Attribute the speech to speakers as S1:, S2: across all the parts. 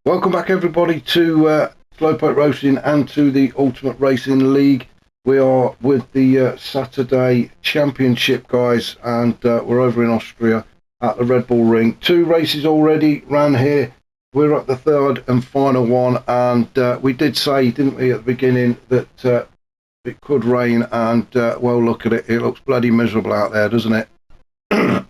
S1: Welcome back everybody to Slowpoke Racing and to the Ultimate Racing League. We are with the Saturday Championship guys, and we're over in Austria at the Red Bull Ring. 2 races already ran here. We're at the 3rd and final one, and we did say, didn't we, at the beginning that it could rain, and well, look at it, it looks bloody miserable out there, doesn't it?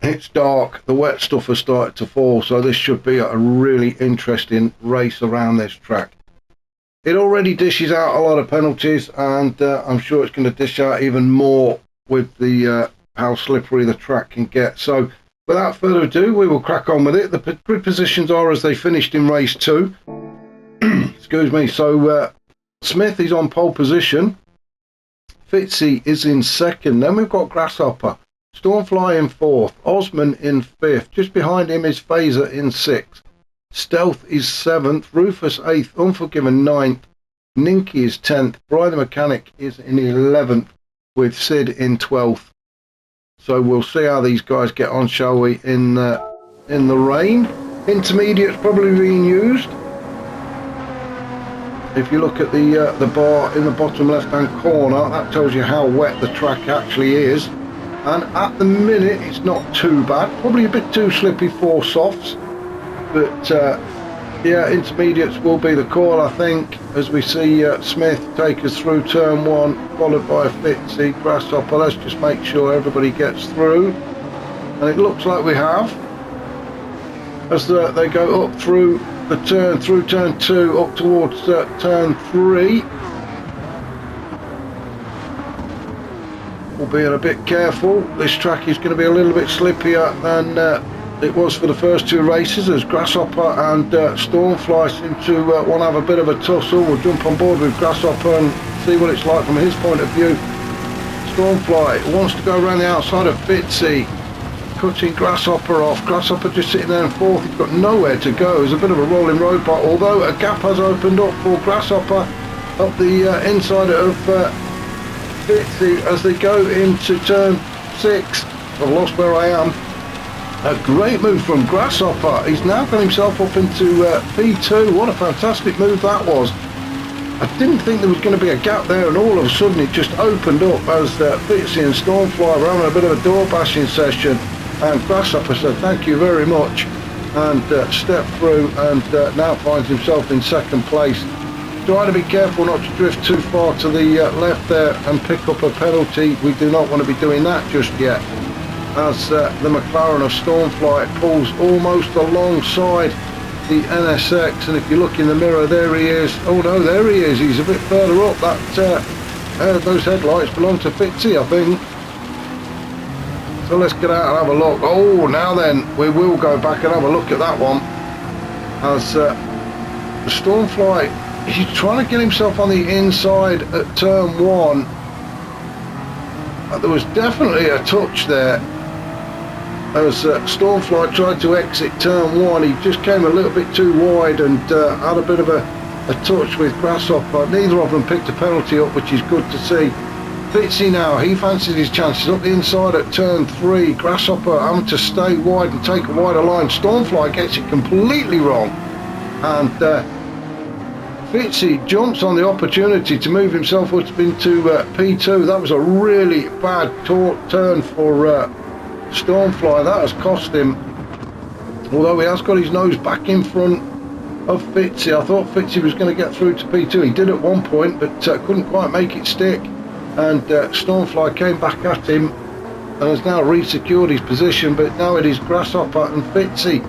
S1: It's dark, the wet stuff has started to fall, so this should be a really interesting race around this track. It already dishes out a lot of penalties, and I'm sure it's going to dish out even more with the how slippery the track can get. So without further ado, we will crack on with it. The grid positions are as they finished in race 2. Excuse me. So Smith is on pole position, Fitzy is in 2nd, then we've got Grasshopper, Stormfly in 4th, Osman in 5th, just behind him is Phaser in 6th, Stealth is 7th, Rufus 8th, Unforgiven 9th, Ninky is 10th, Brian the Mechanic is in 11th, with Sid in 12th. So we'll see how these guys get on, shall we, in the rain. Intermediate's probably being used. If you look at the bar in the bottom left hand corner, that tells you how wet the track actually is. And at the minute it's not too bad, probably a bit too slippy for softs, but yeah, intermediates will be the call, I think, as we see Smith take us through turn 1, followed by Fitzy, Grasshopper. Let's just make sure everybody gets through, and it looks like we have, as they go up through the turn, through turn 2 up towards turn 3. We'll be a bit careful. This track is going to be a little bit slippier than it was for the first 2 races, as Grasshopper and Stormfly seem to want to have a bit of a tussle. We'll jump on board with Grasshopper and see what it's like from his point of view. Stormfly wants to go around the outside of Fitzy, cutting Grasshopper off. Grasshopper just sitting there in 4th. He's got nowhere to go. There's a bit of a rolling roadblock, although a gap has opened up for Grasshopper up the inside of Fitzy as they go into turn 6. I've lost where I am. A great move from Grasshopper. He's now got himself up into P2. What a fantastic move that was. I didn't think there was going to be a gap there, and all of a sudden it just opened up as Fitzy and Stormfly were having a bit of a door bashing session, and Grasshopper said thank you very much and stepped through, and now finds himself in 2nd place. Trying to be careful not to drift too far to the left there and pick up a penalty. We do not want to be doing that just yet, as the McLaren of Stormfly pulls almost alongside the NSX, and if you look in the mirror, there he is. Oh no, there he is. He's a bit further up. That those headlights belong to Fitzy, I think. So let's get out and have a look. Oh, now then, we will go back and have a look at that one, as the Stormfly, he's trying to get himself on the inside at turn 1. There was definitely a touch there as Stormfly tried to exit turn 1. He just came a little bit too wide and had a bit of a touch with Grasshopper. Neither of them picked a penalty up, which is good to see. Fitzy now, he fancies his chances up the inside at turn 3. Grasshopper having to stay wide and take a wider line. Stormfly gets it completely wrong, and Fitzy jumps on the opportunity to move himself up into P2. That was a really bad turn for Stormfly. That has cost him, although he has got his nose back in front of Fitzy. I thought Fitzy was going to get through to P2. He did at one point, but couldn't quite make it stick, and Stormfly came back at him and has now re-secured his position. But now it is Grasshopper and Fitzy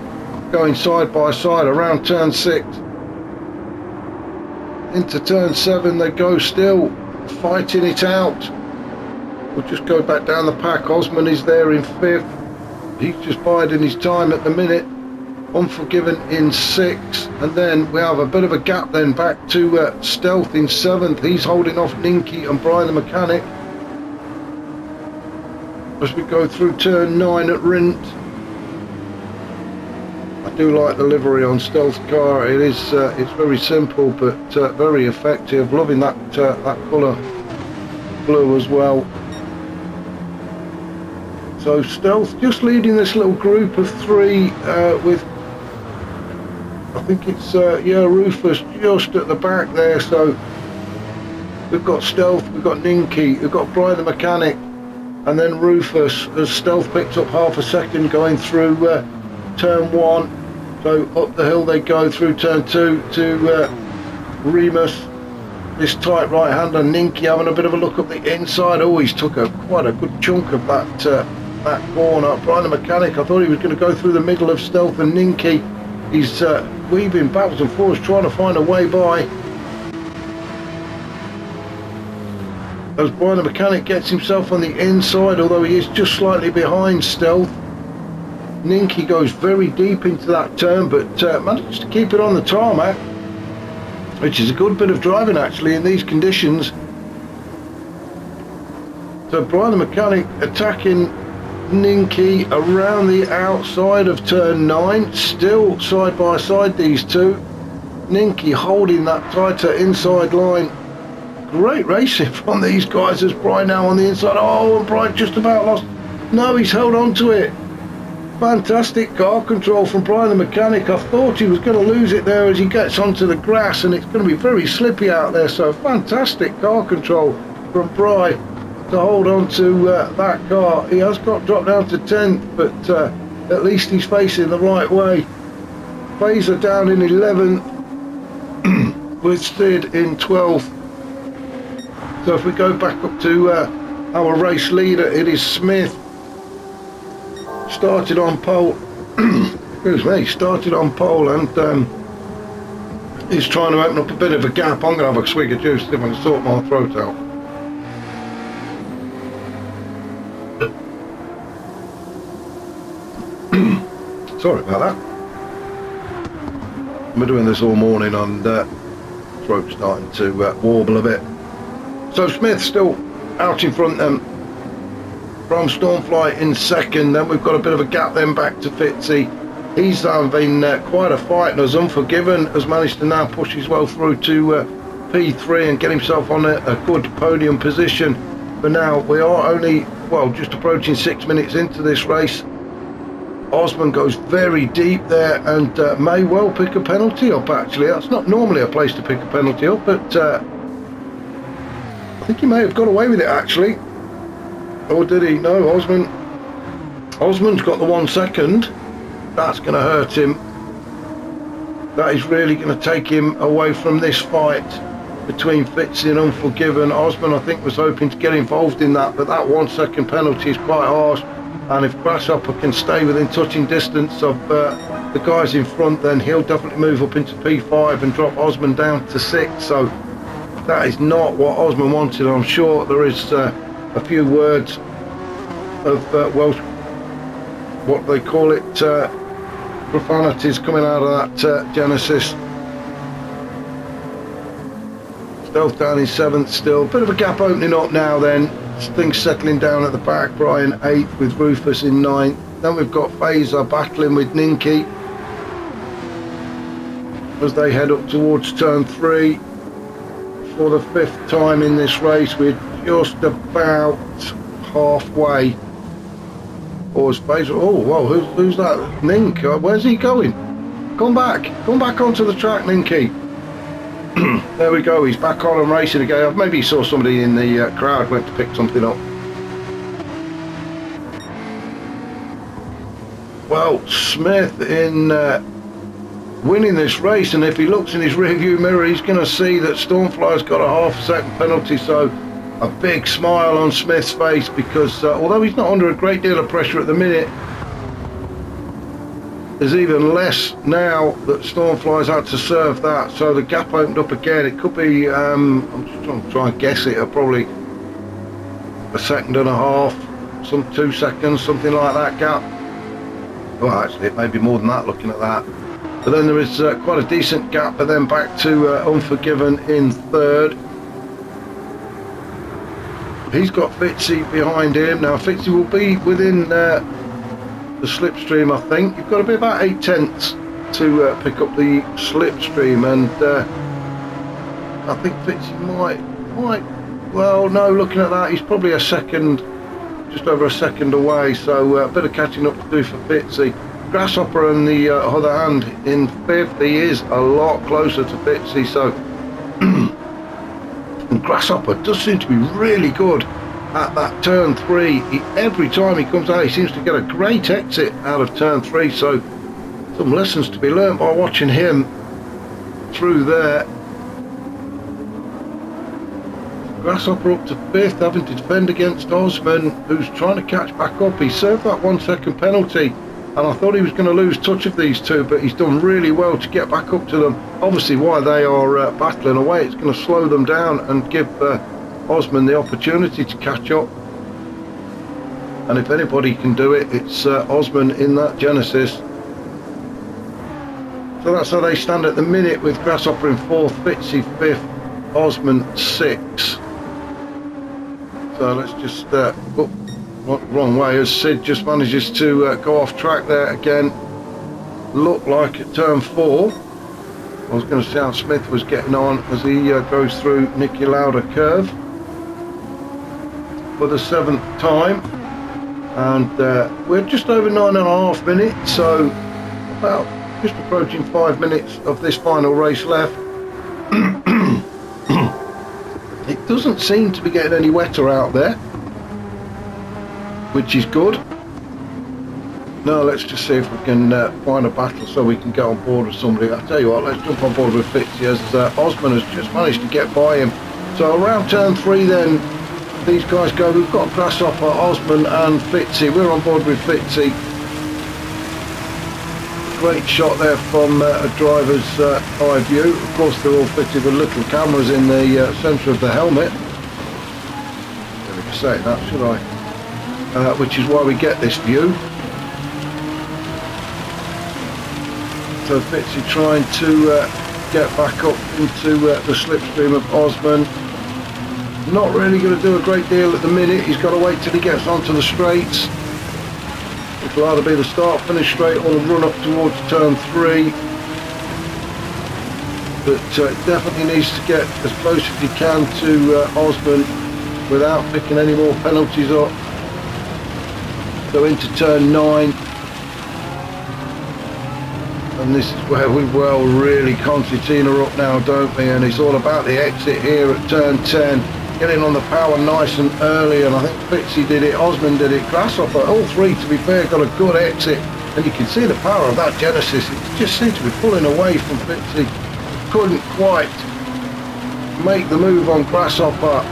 S1: going side by side around turn 6. Into turn 7 they go, still fighting it out. We'll just go back down the pack. Osman is there in 5th. He's just biding his time at the minute. Unforgiven in 6th, and then we have a bit of a gap then back to Stealth in 7th. He's holding off Ninky and Brian the Mechanic as we go through turn 9 at Rint. I do like the livery on Stealth's car. It is it's very simple but very effective. Loving that that colour blue as well. So Stealth just leading this little group of 3 with I think it's yeah, Rufus just at the back there. So we've got Stealth, we've got Ninky, we've got Brian the Mechanic, and then Rufus, as Stealth picked up half a second going through turn 1. So up the hill they go through turn 2 to Remus, this tight right hander. Ninky having a bit of a look up the inside. Oh, he's took quite a good chunk of that corner. Brian the Mechanic, I thought he was going to go through the middle of Stealth and Ninky. He's weaving backwards and forwards trying to find a way by. As Brian the Mechanic gets himself on the inside, although he is just slightly behind Stealth. Ninky goes very deep into that turn, but manages to keep it on the tarmac, which is a good bit of driving actually in these conditions. So Brian the Mechanic attacking Ninky around the outside of turn 9, still side by side these two. Ninky holding that tighter inside line. Great racing from these guys as Brian now on the inside. Oh, and Brian just about lost. No, he's held on to it. Fantastic car control from Brian the Mechanic. I thought he was going to lose it there as he gets onto the grass, and it's going to be very slippy out there. So fantastic car control from Brian to hold on to that car. He has got dropped down to 10th, but at least he's facing the right way. Fraser down in 11th with Sid in 12th. So if we go back up to our race leader, it is Smith. Started on pole. Excuse me, started on pole, and he's trying to open up a bit of a gap. I'm going to have a swig of juice if I can sort my throat out. Sorry about that. I've been doing this all morning and throat's starting to warble a bit. So Smith still out in front from Stormfly in second. Then we've got a bit of a gap then back to Fitzy. He's having quite a fight, and as Unforgiven has managed to now push his way through to P3 and get himself on a good podium position. But now we are only, well, just approaching 6 minutes into this race. Osman goes very deep there and may well pick a penalty up actually. That's not normally a place to pick a penalty up, but I think he may have got away with it actually. Or did he? No, Osman's got the 1 second. That's going to hurt him. That is really going to take him away from this fight between Fitzy and Unforgiven. Osman, I think, was hoping to get involved in that, but that 1 second penalty is quite harsh. And if Grasshopper can stay within touching distance of the guys in front, then he'll definitely move up into P5 and drop Osman down to 6. So that is not what Osman wanted. I'm sure there is a few words of Welsh, what they call it, profanities coming out of that Genesis. Stealth down in 7th still. Bit of a gap opening up now then. Things settling down at the back. Brian 8th with Rufus in 9th. Then we've got Fazer battling with Ninky as they head up towards turn 3 for the 5th time in this race. We're just about halfway. Or is Fazer? Oh, whoa, who's that? Ninky, where's he going? Come back onto the track, Ninky. There we go, he's back on and racing again. Maybe he saw somebody in the crowd, went to pick something up. Well, Smith in winning this race, and if he looks in his rearview mirror, he's going to see that Stormfly's got a half-second penalty, so a big smile on Smith's face, because although he's not under a great deal of pressure at the minute, there's even less now that Stormfly's had to serve that, so the gap opened up again. It could be, I'm just trying to try and guess it, probably a second and a half, some 2 seconds, something like that gap. Well, actually, it may be more than that looking at that. But then there is quite a decent gap, but then back to Unforgiven in 3rd. He's got Fitzy behind him. Now, Fitzy will be within the slipstream, I think. You've got to be about 8/10 to pick up the slipstream, and I think Fitzy might, well, no, looking at that, he's probably a second, just over a second away, so a bit of catching up to do for Fitzy. Grasshopper, on the other hand, in 5th, he is a lot closer to Fitzy. So and Grasshopper does seem to be really good at that turn 3. Every time he comes out, he seems to get a great exit out of turn 3. So some lessons to be learned by watching him through there. Grasshopper up to 5th, having to defend against Osman, who's trying to catch back up. He served that 1 second penalty, and I thought he was going to lose touch of these two, but he's done really well to get back up to them. Obviously, while they are battling away, it's going to slow them down and give Osman the opportunity to catch up. And if anybody can do it, it's Osman in that Genesis. So that's how they stand at the minute, with Grasshopper in 4th, Fitzy 5th, Osman 6th. So let's just wrong way, as Sid just manages to go off track there again. Looked like at turn 4. I was going to see how Smith was getting on as he goes through Nicky Lauda curve for the 7th time, and we're just over 9.5 minutes, so about just approaching 5 minutes of this final race left. It doesn't seem to be getting any wetter out there, which is good. Now let's just see if we can find a battle so we can get on board with somebody. I'll tell you what, let's jump on board with Fitzy, as Osman has just managed to get by him. So around turn 3 then, these guys go. We've got Grasshopper, Osman and Fitzy. We're on board with Fitzy. Great shot there from a driver's eye view. Of course, they're all fitted with little cameras in the centre of the helmet. Never be saying that, should I? Which is why we get this view. So Fitzy trying to get back up into the slipstream of Osman. Not really going to do a great deal at the minute. He's got to wait till he gets onto the straights. It'll either be the start finish straight or the run up towards turn 3. But definitely needs to get as close as he can to Osman without picking any more penalties up. Go into turn 9. And this is where we well really concertina up now, don't we? And it's all about the exit here at turn 10. Getting on the power nice and early, and I think Fitzy did it, Osman did it, Grasshopper, all three to be fair got a good exit, and you can see the power of that Genesis. It just seemed to be pulling away from Fitzy. Couldn't quite make the move on Grasshopper.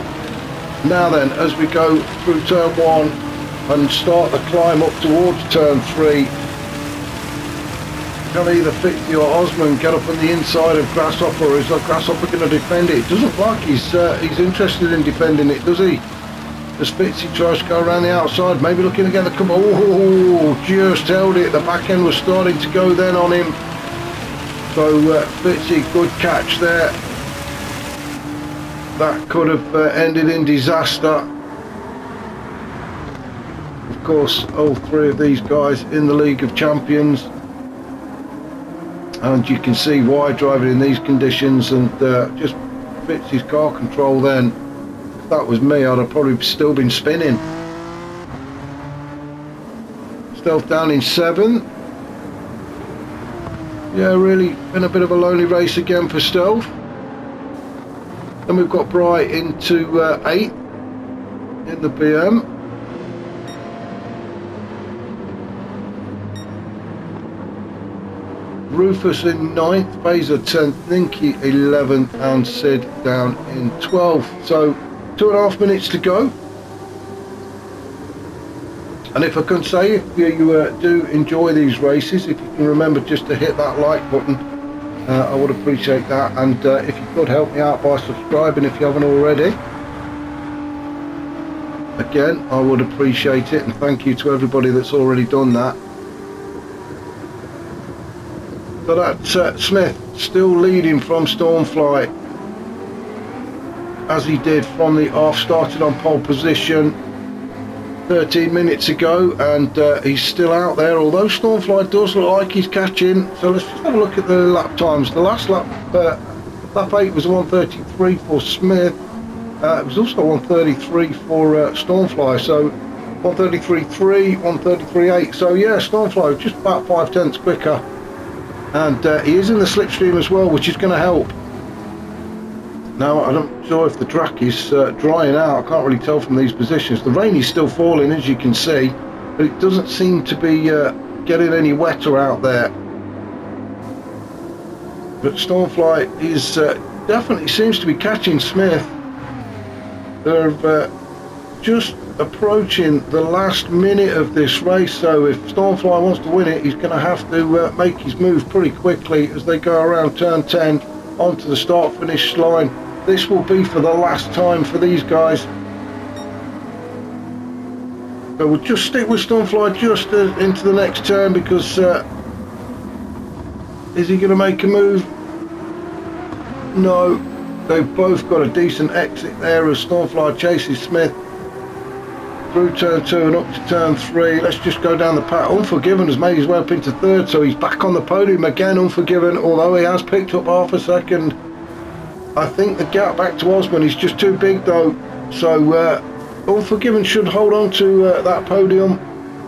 S1: Now then, as we go through turn 1 and start the climb up towards turn 3, can either Fitzy or Osman get up on the inside of Grasshopper, or is Grasshopper going to defend it? It doesn't look like he's interested in defending it, does he? As Fitzy tries to go around the outside, maybe looking again to come. Oh, just held it. The back end was starting to go then on him. So Fitzy, good catch there. That could have ended in disaster. Of course, all three of these guys in the League of Champions. And you can see why driving in these conditions, and just Fitzy's car control then. If that was me, I'd have probably still been spinning. Stealth down in 7th. Yeah, really been a bit of a lonely race again for Stealth. Then we've got Bright into 8th in the BM. Rufus in 9th, Fazer 10th, Ninky 11th, and Sid down in 12th. So 2.5 minutes to go. And if I can say, if you do enjoy these races, if you can remember just to hit that like button, I would appreciate that. And if you could help me out by subscribing if you haven't already, again, I would appreciate it. And thank you to everybody that's already done that. So that's Smith still leading from Stormfly, as he did from the off. Started on pole position 13 minutes ago, and he's still out there, although Stormfly does look like he's catching. So let's just have a look at the lap times. The last lap, lap 8 was 1:33 for Smith. It was also 1:33 for Stormfly, so 133.3, 133.8. So yeah, Stormfly just about 5/10 quicker, and he is in the slipstream as well, which is going to help. Now, I'm not sure if the track is drying out. I can't really tell from these positions. The rain is still falling, as you can see, but it doesn't seem to be getting any wetter out there. But Stormfly is definitely seems to be catching Smith. They're just approaching the last minute of this race, so if Stormfly wants to win it, he's going to have to make his move pretty quickly as they go around turn 10 onto the start-finish line. This will be for the last time for these guys. So we'll just stick with Stormfly just into the next turn, because is he going to make a move? No. They've both got a decent exit there as Stormfly chases Smith through turn 2 and up to turn 3. Let's just go down the path. Unforgiven has made his way up into third, so he's back on the podium again. Unforgiven, although he has picked up half a second. I think the gap back to Osman is just too big though, so Unforgiven should hold on to that podium.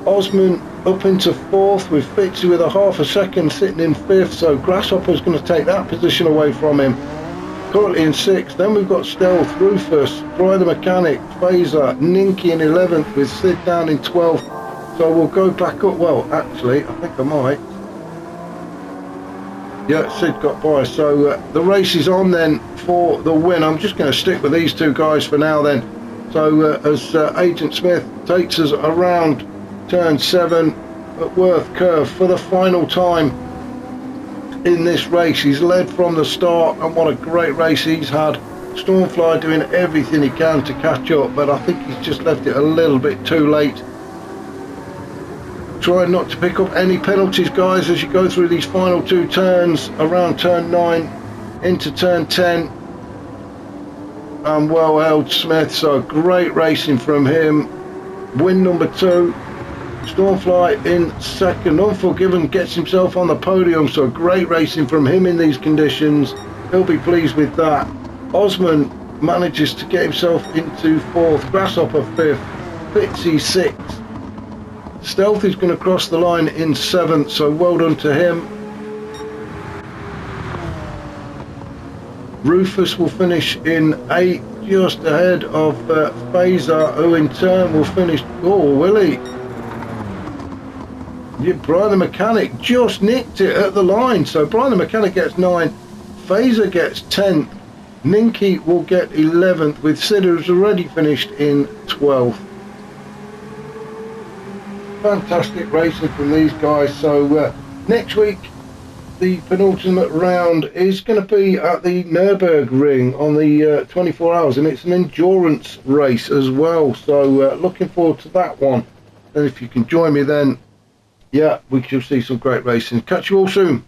S1: Osman up into fourth with Fitzy with a half a second sitting in fifth, so Grasshopper's going to take that position away from him. Currently in sixth. Then we've got Stealth, Rufus, Brian the Mechanic, Phaser, Ninky in 11th with Sid down in 12th. So we'll go back up. Well, actually, I think I might. Yeah, Sid got by. So the race is on then for the win. I'm just going to stick with these two guys for now then. So as Agent Smith takes us around turn 7 at Worth Curve for the final time in this race. He's led from the start, and what a great race he's had. Stormfly doing everything he can to catch up, but I think he's just left it a little bit too late. Trying not to pick up any penalties, guys, as you go through these final two turns around turn 9 into turn 10. And well held Smith, so great racing from him. Win number 2. Stormfly in second. Unforgiven gets himself on the podium, so great racing from him in these conditions. He'll be pleased with that. Osman manages to get himself into fourth. Grasshopper fifth. Fitzy sixth. Stealth is going to cross the line in seventh, so well done to him. Rufus will finish in 8th, just ahead of Phaser, who in turn will finish. Oh, will he? Yeah, Brian the Mechanic just nicked it at the line, so Brian the Mechanic gets 9th, Phaser gets 10th, Ninky will get 11th, with Sid, who's already finished in 12th. Fantastic racing from these guys. So next week the penultimate round is going to be at the Nürburgring on the 24 hours, and it's an endurance race as well, so looking forward to that one. And if you can join me then, yeah, we shall see some great racing. Catch you all soon.